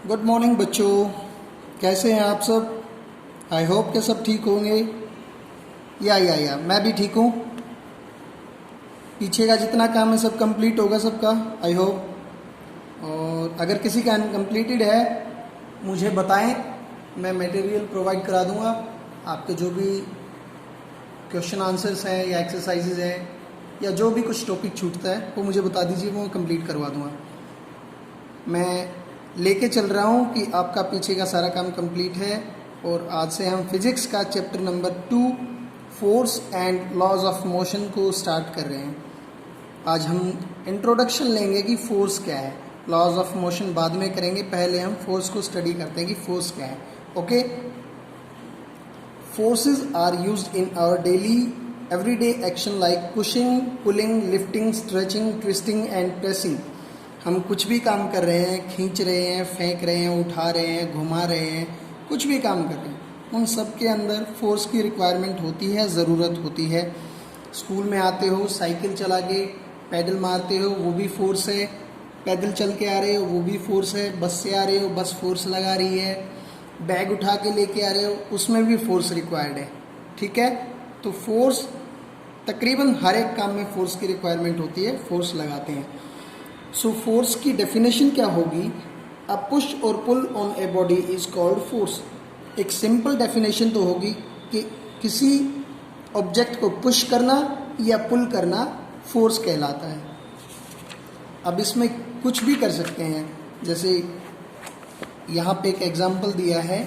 Good morning बच्चों, कैसे हैं आप सब। आई होप के सब ठीक होंगे। या मैं भी ठीक हूँ। पीछे का जितना काम है सब कंप्लीट होगा सबका, आई होप। और अगर किसी का अनकम्प्लीटेड है मुझे बताएं, मैं मटेरियल प्रोवाइड करा दूंगा। आपके जो भी क्वेश्चन आंसर्स हैं या एक्सरसाइजेज हैं या जो भी कुछ टॉपिक छूटता है वो मुझे बता दीजिए, वो कंप्लीट करवा दूंगा। मैं लेके चल रहा हूँ कि आपका पीछे का सारा काम कंप्लीट है। और आज से हम फिजिक्स का chapter number 2 force and laws of motion को स्टार्ट कर रहे हैं। आज हम इंट्रोडक्शन लेंगे कि फोर्स क्या है, लॉज ऑफ मोशन बाद में करेंगे, पहले हम फोर्स को स्टडी करते हैं कि फोर्स क्या है। Okay, forces are used in our daily everyday action like pushing, pulling, lifting, stretching, twisting and pressing. हम कुछ भी काम कर रहे हैं, खींच रहे हैं, फेंक रहे हैं, उठा रहे हैं, घुमा रहे हैं, कुछ भी काम कर रहे हैं, उन सब के अंदर फोर्स की रिक्वायरमेंट होती है, ज़रूरत होती है। स्कूल में आते हो, साइकिल चला के पैडल मारते हो, वो भी फोर्स है। पैदल चल के आ रहे हो, वो भी फोर्स है। बस से आ रहे हो, बस फोर्स लगा रही है। बैग उठा के लेके आ रहे हो, उसमें भी फोर्स रिक्वायर्ड है। ठीक है, तो फोर्स तकरीबन हर एक काम में फोर्स की रिक्वायरमेंट होती है, फोर्स लगाते हैं। सो फोर्स की डेफिनेशन क्या होगी? अ पुश और pull on a body is called force. एक सिंपल डेफिनेशन तो होगी कि किसी ऑब्जेक्ट को पुश करना या पुल करना फोर्स कहलाता है। अब इसमें कुछ भी कर सकते हैं, जैसे यहाँ पे एक एग्जांपल दिया है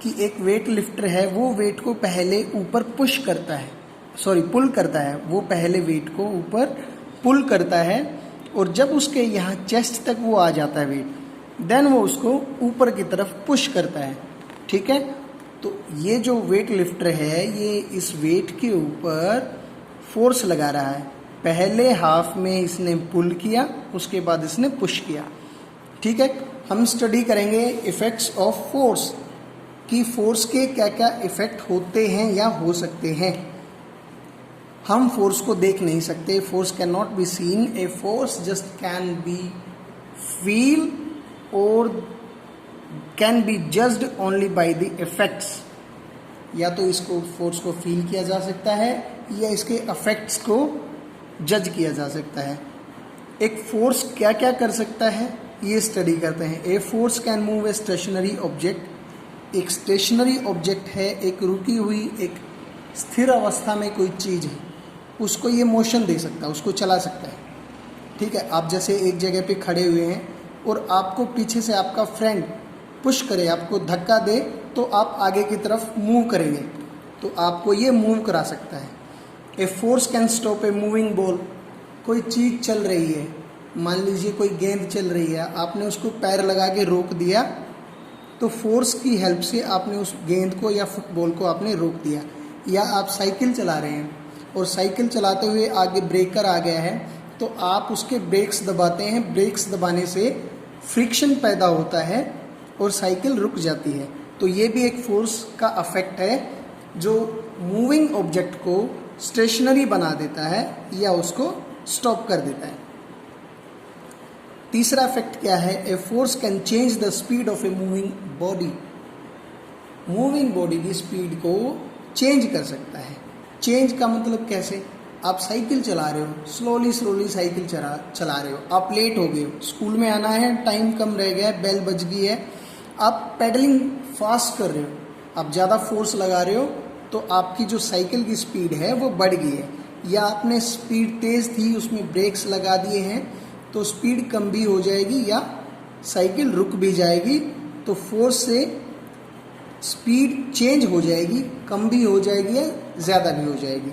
कि एक वेट लिफ्टर है, वो वेट को पहले ऊपर पुश करता है, पुल करता है। वो पहले वेट को ऊपर पुल करता है और जब उसके यहाँ चेस्ट तक वो आ जाता है वेट, देन वो उसको ऊपर की तरफ पुश करता है। ठीक है, तो ये जो वेट लिफ्टर है ये इस वेट के ऊपर फोर्स लगा रहा है। पहले हाफ में इसने पुल किया, उसके बाद इसने पुश किया। ठीक है, हम स्टडी करेंगे इफेक्ट्स ऑफ फोर्स कि फोर्स के क्या क्या इफेक्ट होते हैं या हो सकते हैं। हम फोर्स को देख नहीं सकते, force can not be seen, a force just can be feel और can be judged only by the effects. या तो इसको फोर्स को फील किया जा सकता है या इसके इफेक्ट्स को जज किया जा सकता है। एक फोर्स क्या क्या कर सकता है ये स्टडी करते हैं। A force can move a stationary object. एक स्टेशनरी ऑब्जेक्ट है, एक रुकी हुई, एक स्थिर अवस्था में कोई चीज़ है, उसको ये मोशन दे सकता है, उसको चला सकता है। ठीक है, आप जैसे एक जगह पे खड़े हुए हैं और आपको पीछे से आपका फ्रेंड पुश करे, आपको धक्का दे, तो आप आगे की तरफ मूव करेंगे, तो आपको ये मूव करा सकता है। A force can stop a moving ball. कोई चीज़ चल रही है, मान लीजिए कोई गेंद चल रही है, आपने उसको पैर लगा के रोक दिया, तो फोर्स की हेल्प से आपने उस गेंद को या फुटबॉल को आपने रोक दिया। या आप साइकिल चला रहे हैं और साइकिल चलाते हुए आगे ब्रेकर आ गया है, तो आप उसके ब्रेक्स दबाते हैं, ब्रेक्स दबाने से फ्रिक्शन पैदा होता है और साइकिल रुक जाती है। तो ये भी एक फोर्स का अफेक्ट है जो मूविंग ऑब्जेक्ट को स्टेशनरी बना देता है या उसको स्टॉप कर देता है। तीसरा इफेक्ट क्या है? A force can change the speed of A moving body. Moving body की स्पीड को चेंज कर सकता है। चेंज का मतलब कैसे? आप साइकिल चला रहे हो, स्लोली साइकिल चला रहे हो, आप लेट हो गए हो, स्कूल में आना है, टाइम कम रह गया है, बेल बज गई है, आप पेडलिंग फास्ट कर रहे हो, आप ज़्यादा फोर्स लगा रहे हो, तो आपकी जो साइकिल की स्पीड है वो बढ़ गई है। या आपने स्पीड तेज़ थी, उसमें ब्रेक्स लगा दिए हैं, तो स्पीड कम भी हो जाएगी या साइकिल रुक भी जाएगी। तो फोर्स से स्पीड चेंज हो जाएगी, कम भी हो जाएगी या ज़्यादा भी हो जाएगी।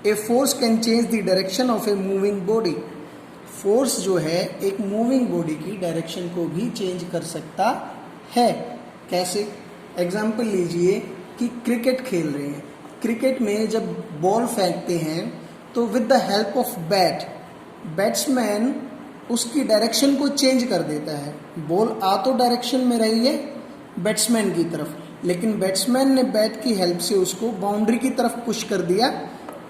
A force can change the direction of A moving body. Force जो है एक मूविंग बॉडी की डायरेक्शन को भी चेंज कर सकता है। कैसे? एग्जाम्पल लीजिए कि क्रिकेट खेल रहे हैं, क्रिकेट में जब बॉल फेंकते हैं तो with the help of batsman उसकी डायरेक्शन को चेंज कर देता है। बॉल आ तो डायरेक्शन में रही है बैट्समैन की तरफ, लेकिन बैट्समैन ने बैट की हेल्प से उसको बाउंड्री की तरफ पुश कर दिया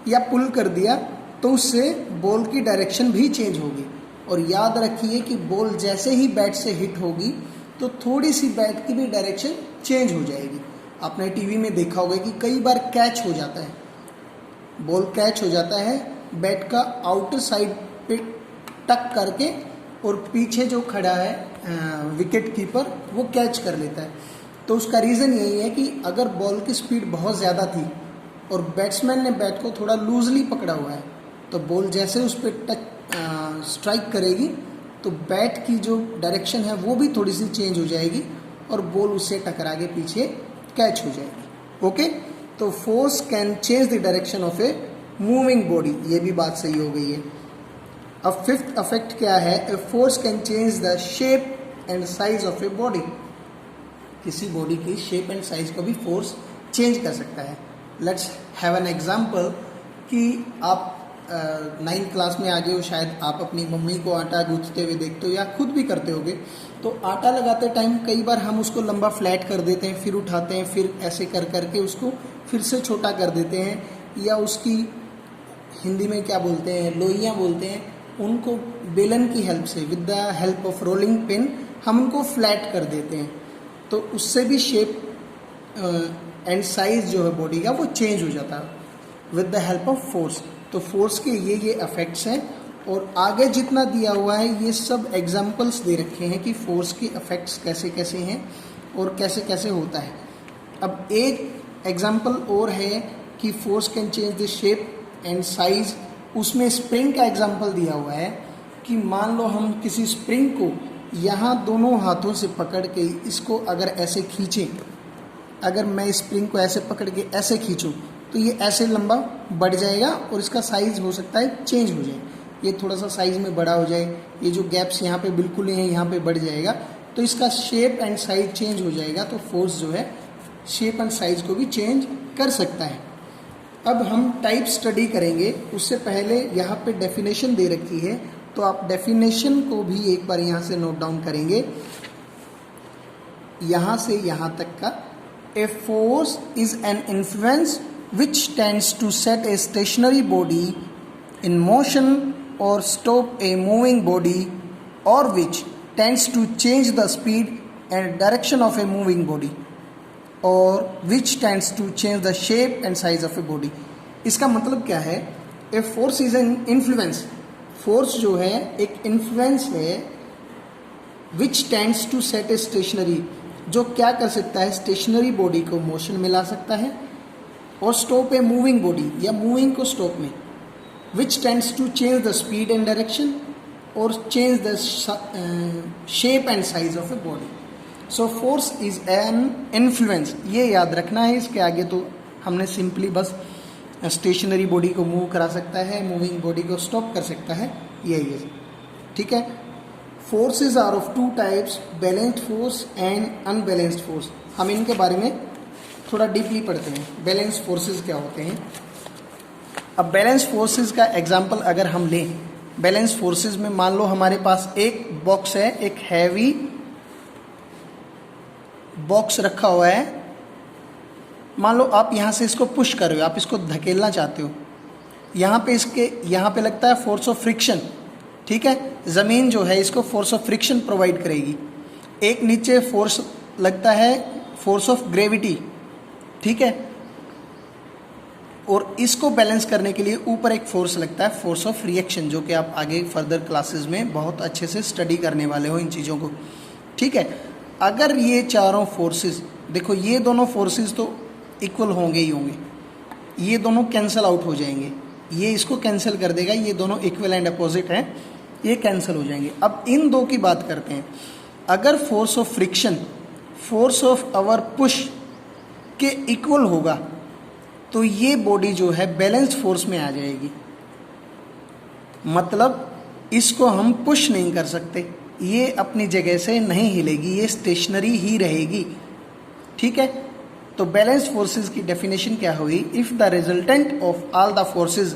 या पुल कर दिया, तो उससे बॉल की डायरेक्शन भी चेंज होगी। और याद रखिए कि बॉल जैसे ही बैट से हिट होगी तो थोड़ी सी बैट की भी डायरेक्शन चेंज हो जाएगी। आपने टीवी में देखा होगा कि कई बार कैच हो जाता है, बॉल कैच हो जाता है बैट का आउटर साइड पे टक करके, और पीछे जो खड़ा है विकेट कीपर वो कैच कर लेता है। तो उसका रीज़न यही है कि अगर बॉल की स्पीड बहुत ज़्यादा थी और बैट्समैन ने बैट को थोड़ा लूजली पकड़ा हुआ है, तो बॉल जैसे उस पर टच स्ट्राइक करेगी तो बैट की जो डायरेक्शन है वो भी थोड़ी सी चेंज हो जाएगी और बॉल उससे टकरा के पीछे कैच हो जाएगी। ओके, तो force can change the direction of A moving body, ये भी बात सही हो गई है। अब फिफ्थ इफेक्ट क्या है, a force can change the shape and size of a body. किसी बॉडी की शेप एंड साइज को भी फोर्स चेंज कर सकता है। लेट्स हैव एन एग्जांपल कि आप 9th क्लास में आ गए हो, शायद आप अपनी मम्मी को आटा गूंथते हुए देखते हो या खुद भी करते होगे। तो आटा लगाते टाइम कई बार हम उसको लंबा फ्लैट कर देते हैं, फिर उठाते हैं, फिर ऐसे कर करके उसको फिर से छोटा कर देते हैं, या उसकी हिंदी में क्या बोलते हैं, लोइयाँ बोलते हैं, उनको बेलन की हेल्प से with the help of rolling pin हम उनको फ्लैट कर देते हैं। तो उससे भी शेप एंड साइज जो है बॉडी का वो चेंज हो जाता है with the help of force. तो फोर्स के ये इफेक्ट्स हैं, और आगे जितना दिया हुआ है ये सब एग्जाम्पल्स दे रखे हैं कि फोर्स के इफेक्ट्स कैसे कैसे हैं और कैसे कैसे होता है। अब एक एग्जाम्पल और है कि force can change the shape and size. उसमें स्प्रिंग का एग्जाम्पल दिया हुआ है कि मान लो हम किसी स्प्रिंग को यहाँ दोनों हाथों से पकड़ के इसको अगर ऐसे खींचें, अगर मैं स्प्रिंग को ऐसे पकड़ के ऐसे खींचूं तो ये ऐसे लंबा बढ़ जाएगा और इसका साइज़ हो सकता है चेंज हो जाए, ये थोड़ा सा साइज़ में बड़ा हो जाए, ये जो गैप्स यहाँ पे बिल्कुल नहीं है यहाँ पे बढ़ जाएगा, तो इसका शेप एंड साइज चेंज हो जाएगा। तो फोर्स जो है शेप एंड साइज को भी चेंज कर सकता है। अब हम टाइप स्टडी करेंगे, उससे पहले यहाँ पे डेफिनेशन दे रखी है, तो आप डेफिनेशन को भी एक बार यहाँ से नोट डाउन करेंगे, यहाँ से यहाँ तक का। A force is an influence which tends to set a stationary body in motion or stop a moving body, or which tends to change the speed and direction of a moving body, or which tends to change the shape and size of a body। इसका मतलब क्या है, a force is an influence, force जो है एक influence है, which tends to set a stationary, जो क्या कर सकता है, stationary body को motion में ला सकता है, और स्टॉप ए मूविंग बॉडी या मूविंग को स्टॉप में, which tends to change the speed and direction और change the shape and size of a body. So force is an influence, ये याद रखना है। इसके आगे तो हमने सिंपली बस स्टेशनरी बॉडी को मूव करा सकता है, मूविंग बॉडी को स्टॉप कर सकता है, यही है, ठीक है। Forces are of two types, balanced force and unbalanced force. हम इनके बारे में थोड़ा डीपली पढ़ते हैं, बैलेंस फोर्सेस क्या होते हैं। अब बैलेंस फोर्सेस का एग्जांपल अगर हम लें, बैलेंस फोर्सेस में मान लो हमारे पास एक बॉक्स है, एक हैवी बॉक्स रखा हुआ है, मान लो आप यहाँ से इसको पुश कर रहे हो, आप इसको धकेलना चाहते हो, यहाँ पे लगता है फोर्स ऑफ फ्रिक्शन, ठीक है, ज़मीन जो है इसको फोर्स ऑफ फ्रिक्शन प्रोवाइड करेगी। एक नीचे फोर्स लगता है फोर्स ऑफ ग्रेविटी, ठीक है, और इसको बैलेंस करने के लिए ऊपर एक फोर्स लगता है, फोर्स ऑफ रिएक्शन, जो कि आप आगे फर्दर क्लासेस में बहुत अच्छे से स्टडी करने वाले हो इन चीज़ों को, ठीक है। अगर ये चारों फोर्सेस, देखो ये दोनों फोर्सेस तो इक्वल होंगे ही होंगे, ये दोनों कैंसिल आउट हो जाएंगे, ये इसको कैंसिल कर देगा, ये दोनों इक्वल एंड अपोजिट हैं, ये कैंसिल हो जाएंगे। अब इन दो की बात करते हैं। अगर force of friction force of our push के इक्वल होगा तो ये बॉडी जो है बैलेंस्ड फोर्स में आ जाएगी, मतलब इसको हम पुश नहीं कर सकते, ये अपनी जगह से नहीं हिलेगी, ये स्टेशनरी ही रहेगी, ठीक है। तो बैलेंस्ड फोर्सेस की डेफिनेशन क्या हुई, if the resultant of all the forces,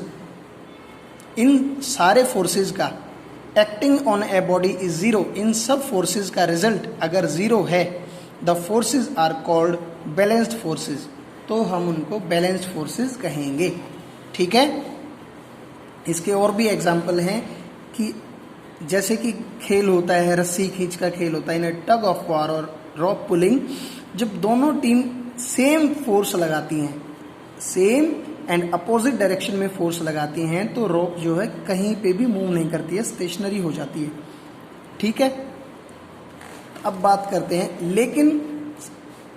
इन सारे फोर्सेस का acting on a body is zero, इन सब फोर्सेस का रिजल्ट अगर जीरो है, the forces are called balanced forces, तो हम उनको बैलेंस्ड फोर्सेस कहेंगे, ठीक है। इसके और भी एग्जाम्पल हैं कि जैसे कि खेल होता है, रस्सी खींच का खेल होता है, इन टग ऑफ वार और रॉप पुलिंग, जब दोनों टीम सेम फोर्स लगाती हैं, सेम एंड अपोजिट डायरेक्शन में फोर्स लगाती हैं, तो रोप जो है कहीं पे भी मूव नहीं करती है, स्टेशनरी हो जाती है। ठीक है, अब बात करते हैं, लेकिन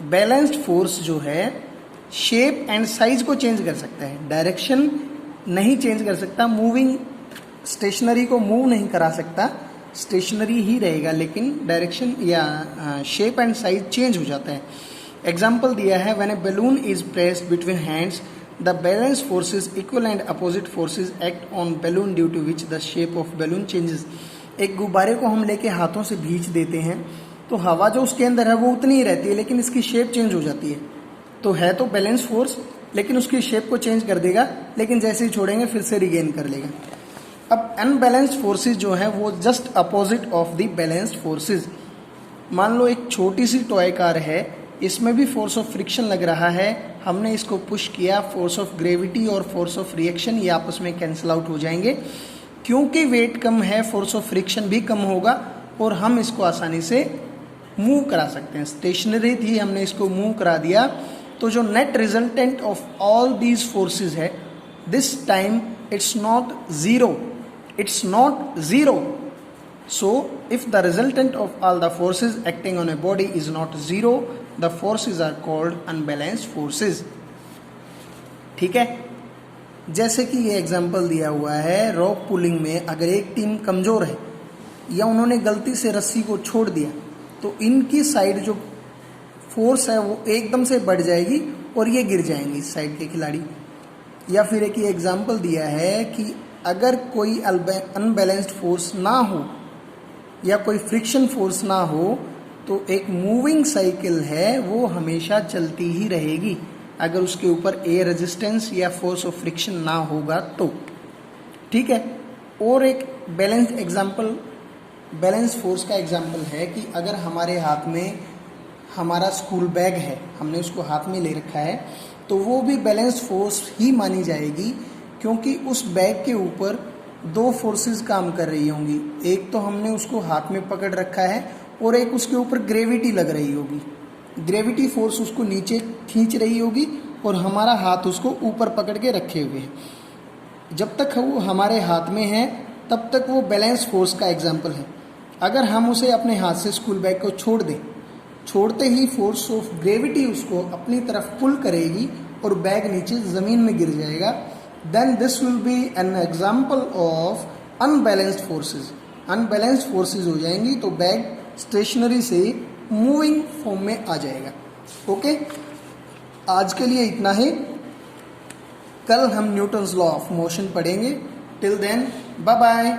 बैलेंस्ड फोर्स जो है शेप एंड साइज को चेंज कर सकता है, डायरेक्शन नहीं चेंज कर सकता, मूविंग स्टेशनरी को मूव नहीं करा सकता, स्टेशनरी ही रहेगा, लेकिन डायरेक्शन या शेप एंड साइज चेंज हो जाता है। एग्जाम्पल दिया है, when a balloon is pressed between hands the balance forces equal and opposite forces act on balloon due to which the shape of balloon changes. एक गुब्बारे को हम लेके हाथों से भींच देते हैं तो हवा जो उसके अंदर है वो उतनी ही रहती है, लेकिन इसकी शेप चेंज हो जाती है। तो है तो बैलेंस फोर्स, लेकिन उसकी शेप को चेंज कर देगा, लेकिन जैसे ही छोड़ेंगे फिर से रिगेन कर लेगा। अब अनबैलेंस्ड फोर्सेज जो है वो just opposite of the balanced forces. मान लो एक छोटी सी टॉय कार है, इसमें भी फोर्स ऑफ फ्रिक्शन लग रहा है, हमने इसको पुश किया, फोर्स ऑफ ग्रेविटी और फोर्स ऑफ रिएक्शन ये आपस में कैंसिल आउट हो जाएंगे। क्योंकि वेट कम है, फोर्स ऑफ फ्रिक्शन भी कम होगा और हम इसको आसानी से मूव करा सकते हैं। स्टेशनरी थी, हमने इसको मूव करा दिया, तो जो net resultant of all these forces है, this time it's not zero, it's not zero. So if the resultant of all the forces acting on a body is not zero, the forces are called unbalanced forces. ठीक है, जैसे कि ये example दिया हुआ है, रॉप pulling में अगर एक टीम कमजोर है या उन्होंने गलती से रस्सी को छोड़ दिया तो इनकी साइड जो फोर्स है वो एकदम से बढ़ जाएगी और ये गिर जाएंगे इस साइड के खिलाड़ी। या फिर एक ये एग्जांपल दिया है कि अगर कोई अनबैलेंस्ड फोर्स ना हो या कोई फ्रिक्शन फोर्स ना हो तो एक मूविंग साइकिल है वो हमेशा चलती ही रहेगी, अगर उसके ऊपर एयर रेजिस्टेंस या फोर्स ऑफ फ्रिक्शन ना होगा तो। ठीक है, और एक बैलेंस एग्जांपल, बैलेंस फोर्स का एग्जांपल है कि अगर हमारे हाथ में हमारा स्कूल बैग है, हमने उसको हाथ में ले रखा है, तो वो भी बैलेंस फोर्स ही मानी जाएगी, क्योंकि उस बैग के ऊपर दो फोर्सेस काम कर रही होंगी, एक तो हमने उसको हाथ में पकड़ रखा है और एक उसके ऊपर ग्रेविटी लग रही होगी, ग्रेविटी फोर्स उसको नीचे खींच रही होगी और हमारा हाथ उसको ऊपर पकड़ के रखे हुए है। जब तक वो हमारे हाथ में है तब तक वो बैलेंस फोर्स का एग्जाम्पल है। अगर हम उसे अपने हाथ से स्कूल बैग को छोड़ दें, छोड़ते ही फोर्स ऑफ ग्रेविटी उसको अपनी तरफ पुल करेगी और बैग नीचे ज़मीन में गिर जाएगा, then this will be an example of unbalanced forces. Unbalanced forces हो जाएंगी तो बैग स्टेशनरी से मूविंग फॉर्म में आ जाएगा। ओके, आज के लिए इतना ही, कल हम न्यूटन्स लॉ ऑफ मोशन पढ़ेंगे। Till then bye bye.